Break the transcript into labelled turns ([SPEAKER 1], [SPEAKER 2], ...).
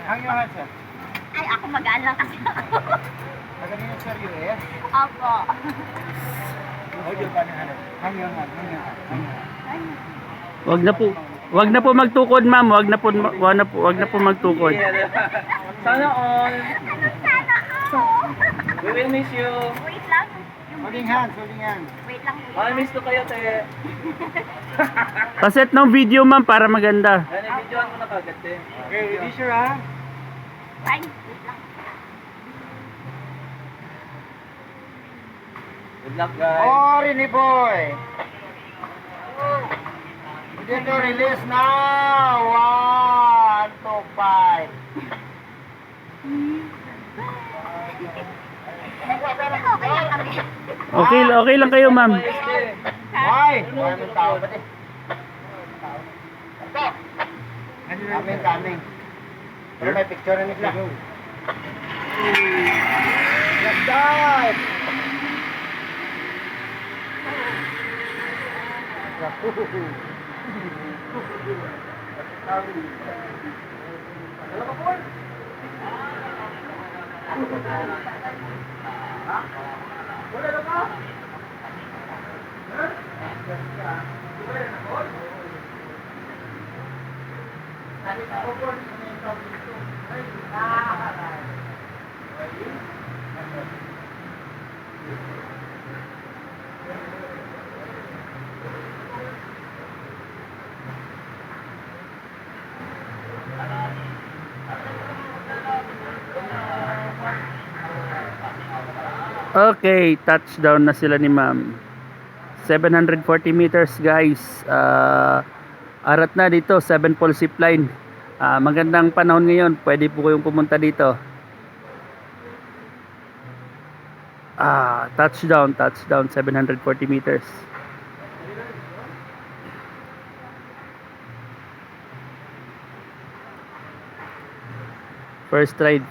[SPEAKER 1] Hangyo sir.
[SPEAKER 2] Ay, ako magaan lang kasi ako.
[SPEAKER 1] Magaling sir US.
[SPEAKER 2] Opo.
[SPEAKER 1] Hangyo.
[SPEAKER 3] Wag na po magtukod, ma'am. Wag na po magtukod.
[SPEAKER 4] Sana all.
[SPEAKER 2] Sana ako.
[SPEAKER 4] We will miss you.
[SPEAKER 2] Wait lang.
[SPEAKER 1] Holding hands, holding hands.
[SPEAKER 2] Wait lang.
[SPEAKER 4] Miss ko kayo, te.
[SPEAKER 3] Paset ng video, ma'am, para maganda.
[SPEAKER 4] Yan, i-videoan mo na kagad, te.
[SPEAKER 1] Okay, ready sir ha?
[SPEAKER 2] Fine. Wait lang.
[SPEAKER 4] Good luck, guys.
[SPEAKER 1] Oh, Rini boy. Dito, release now. 1, 2, 5.
[SPEAKER 2] Okay lang kami.
[SPEAKER 3] Okay lang kayo, ma'am.
[SPEAKER 1] Why? Maraming tao ba din? Coming. Pero may picture na nila. Let's dive!
[SPEAKER 3] Okay, touchdown na sila ni ma'am. 740 meters, guys. Arat na dito, 7 pole zip line. Magandang panahon ngayon, pwede po kayong pumunta dito. Touchdown 740 meters. First ride.